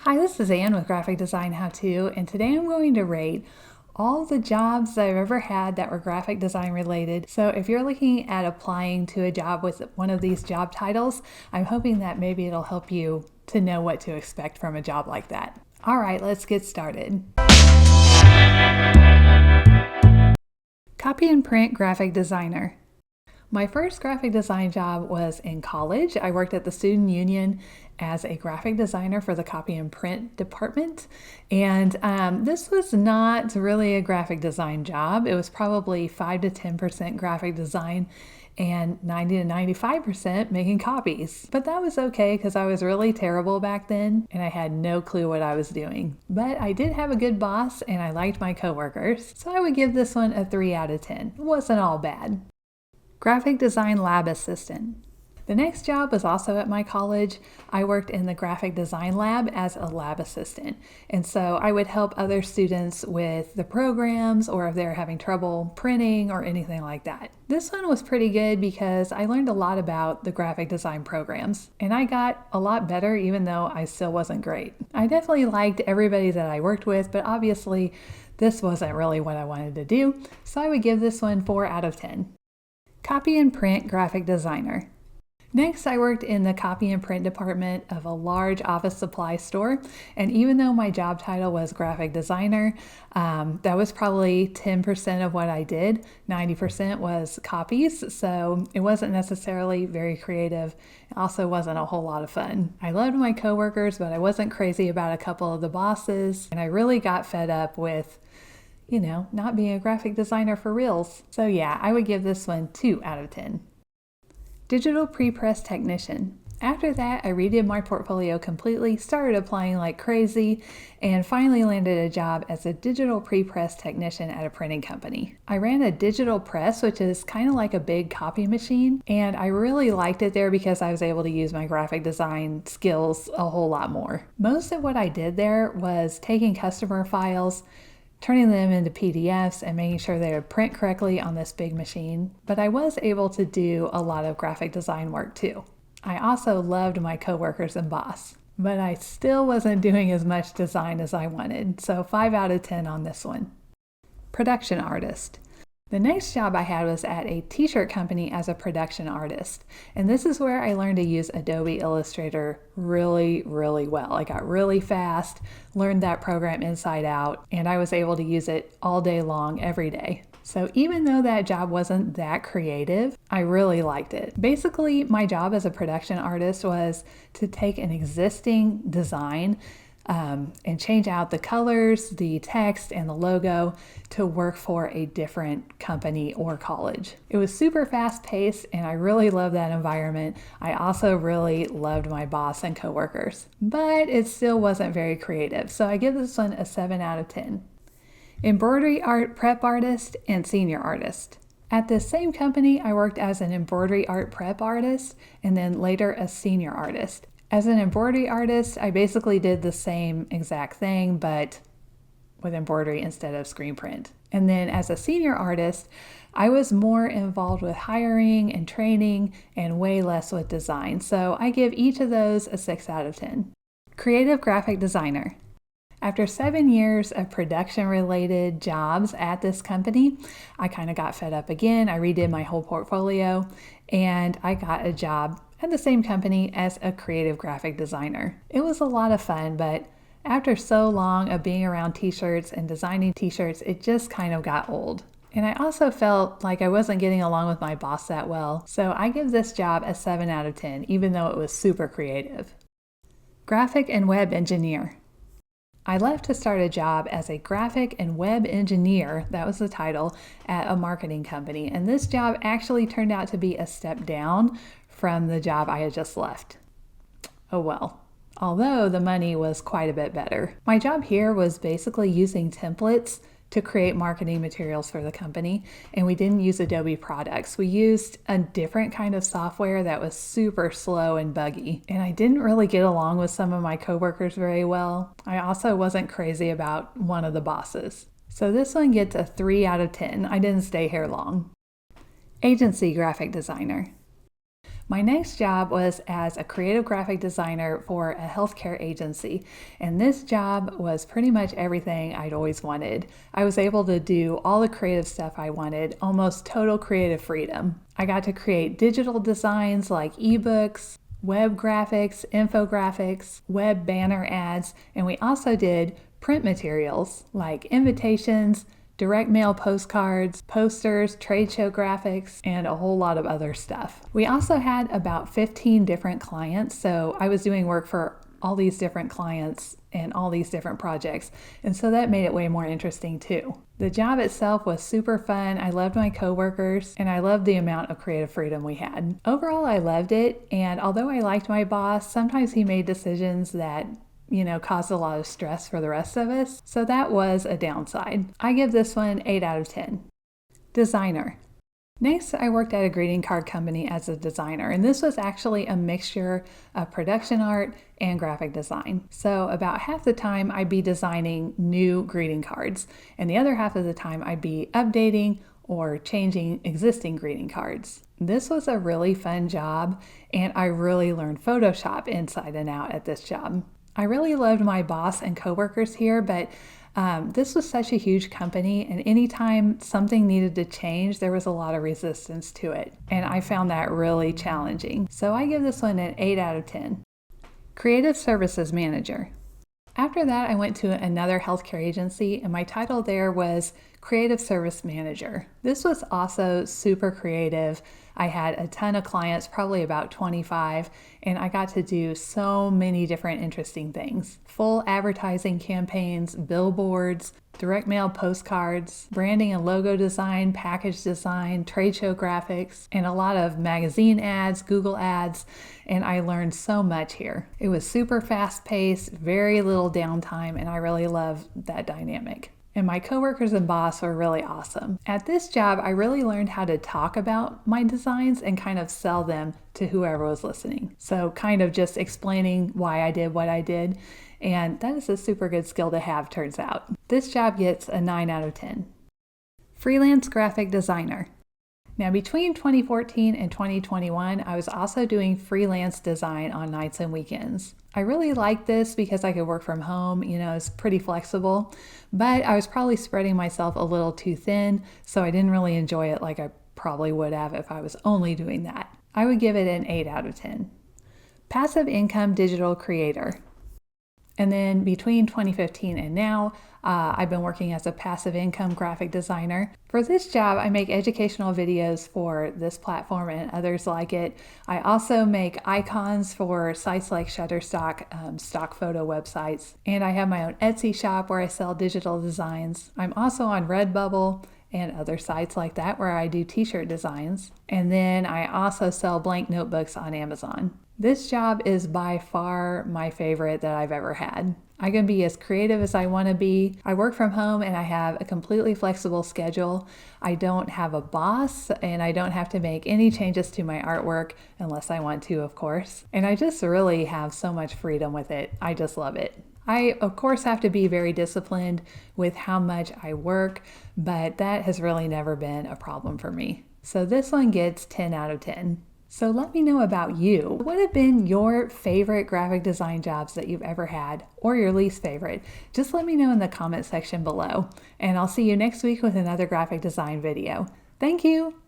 Hi, this is Ann with Graphic Design How To, and today I'm going to rate all the jobs that I've ever had that were graphic design related. So if you're looking at applying to a job with one of these job titles, I'm hoping that maybe it'll help you to know what to expect from a job like that. All right, let's get started. Copy and print graphic designer. My first graphic design job was in college. I worked at the student union as a graphic designer for the copy and print department. And this was not really a graphic design job. It was probably 5 to 10% graphic design and 90 to 95% making copies. But that was okay because I was really terrible back then and I had no clue what I was doing. But I did have a good boss and I liked my coworkers. So I would give this one a 3 out of 10. It wasn't all bad. Graphic design lab assistant. The next job was also at my college. I worked in the graphic design lab as a lab assistant. And so I would help other students with the programs or if they're having trouble printing or anything like that. This one was pretty good because I learned a lot about the graphic design programs and I got a lot better even though I still wasn't great. I definitely liked everybody that I worked with, but obviously this wasn't really what I wanted to do. So I would give this one 4 out of 10. Copy and print graphic designer. Next, I worked in the copy and print department of a large office supply store. And even though my job title was graphic designer, that was probably 10% of what I did. 90% was copies. So it wasn't necessarily very creative. It also wasn't a whole lot of fun. I loved my coworkers, but I wasn't crazy about a couple of the bosses. And I really got fed up with not being a graphic designer for reals. So yeah, I would give this one 2 out of 10. Digital pre-press technician. After that, I redid my portfolio completely, started applying like crazy, and finally landed a job as a digital pre-press technician at a printing company. I ran a digital press, which is kind of like a big copy machine, and I really liked it there because I was able to use my graphic design skills a whole lot more. Most of what I did there was taking customer files, turning them into PDFs and making sure they would print correctly on this big machine, but I was able to do a lot of graphic design work too. I also loved my coworkers and boss, but I still wasn't doing as much design as I wanted, so 5 out of 10 on this one. Production artist. The next job I had was at a t-shirt company as a production artist. And this is where I learned to use Adobe Illustrator really, really well. I got really fast, learned that program inside out, and I was able to use it all day long, every day. So even though that job wasn't that creative, I really liked it. Basically, my job as a production artist was to take an existing design and change out the colors, the text, and the logo to work for a different company or college. It was super fast paced and I really loved that environment. I also really loved my boss and coworkers, but it still wasn't very creative. So I give this one a 7 out of 10. Embroidery art prep artist and senior artist. At this same company, I worked as an embroidery art prep artist and then later a senior artist. As an embroidery artist, I basically did the same exact thing, but with embroidery instead of screen print. And then as a senior artist, I was more involved with hiring and training and way less with design. So I give each of those a 6 out of 10. Creative graphic designer. After 7 years of production-related jobs at this company, I kind of got fed up again. I redid my whole portfolio and I got a job at the same company as a creative graphic designer. It was a lot of fun, but after so long of being around t-shirts and designing t-shirts, it just kind of got old. And I also felt like I wasn't getting along with my boss that well, so I give this job a 7 out of 10, even though it was super creative. Graphic and web engineer. I left to start a job as a graphic and web engineer, that was the title, at a marketing company. And this job actually turned out to be a step down from the job I had just left. Oh well. Although the money was quite a bit better. My job here was basically using templates to create marketing materials for the company, and we didn't use Adobe products. We used a different kind of software that was super slow and buggy, and I didn't really get along with some of my coworkers very well. I also wasn't crazy about one of the bosses. So this one gets a 3 out of 10. I didn't stay here long. Agency graphic designer. My next job was as a creative graphic designer for a healthcare agency, and this job was pretty much everything I'd always wanted. I was able to do all the creative stuff I wanted, almost total creative freedom. I got to create digital designs like ebooks, web graphics, infographics, web banner ads, and we also did print materials like invitations, direct mail postcards, posters, trade show graphics, and a whole lot of other stuff. We also had about 15 different clients, so I was doing work for all these different clients and all these different projects, and so that made it way more interesting too. The job itself was super fun. I loved my coworkers, and I loved the amount of creative freedom we had. Overall, I loved it, and although I liked my boss, sometimes he made decisions that caused a lot of stress for the rest of us. So that was a downside. I give this one 8 out of 10. Designer. Next, I worked at a greeting card company as a designer, and this was actually a mixture of production art and graphic design. So about half the time I'd be designing new greeting cards, and the other half of the time I'd be updating or changing existing greeting cards. This was a really fun job, and I really learned Photoshop inside and out at this job. I really loved my boss and coworkers here, but this was such a huge company, and anytime something needed to change, there was a lot of resistance to it, and I found that really challenging. So I give this one an 8 out of 10. Creative Services Manager. After that, I went to another healthcare agency, and my title there was Creative Service Manager. This was also super creative. I had a ton of clients, probably about 25, and I got to do so many different interesting things. Full advertising campaigns, billboards, direct mail postcards, branding and logo design, package design, trade show graphics, and a lot of magazine ads, Google ads, and I learned so much here. It was super fast-paced, very little downtime, and I really loved that dynamic. And my coworkers and boss were really awesome. At this job, I really learned how to talk about my designs and kind of sell them to whoever was listening. So kind of just explaining why I did what I did. And that is a super good skill to have, turns out. This job gets a 9 out of 10. Freelance graphic designer. Now, between 2014 and 2021, I was also doing freelance design on nights and weekends. I really liked this because I could work from home, it's pretty flexible, but I was probably spreading myself a little too thin, so I didn't really enjoy it like I probably would have if I was only doing that. I would give it an 8 out of 10. Passive income digital creator. And then between 2015 and now, I've been working as a passive income graphic designer. For this job, I make educational videos for this platform and others like it. I also make icons for sites like Shutterstock, stock photo websites, and I have my own Etsy shop where I sell digital designs. I'm also on Redbubble and other sites like that where I do t-shirt designs. And then I also sell blank notebooks on Amazon. This job is by far my favorite that I've ever had. I can be as creative as I want to be. I work from home and I have a completely flexible schedule. I don't have a boss and I don't have to make any changes to my artwork unless I want to, of course. And I just really have so much freedom with it. I just love it. I, of course, have to be very disciplined with how much I work, but that has really never been a problem for me. So this one gets 10 out of 10. So let me know about you. What have been your favorite graphic design jobs that you've ever had, or your least favorite? Just let me know in the comment section below. And I'll see you next week with another graphic design video. Thank you!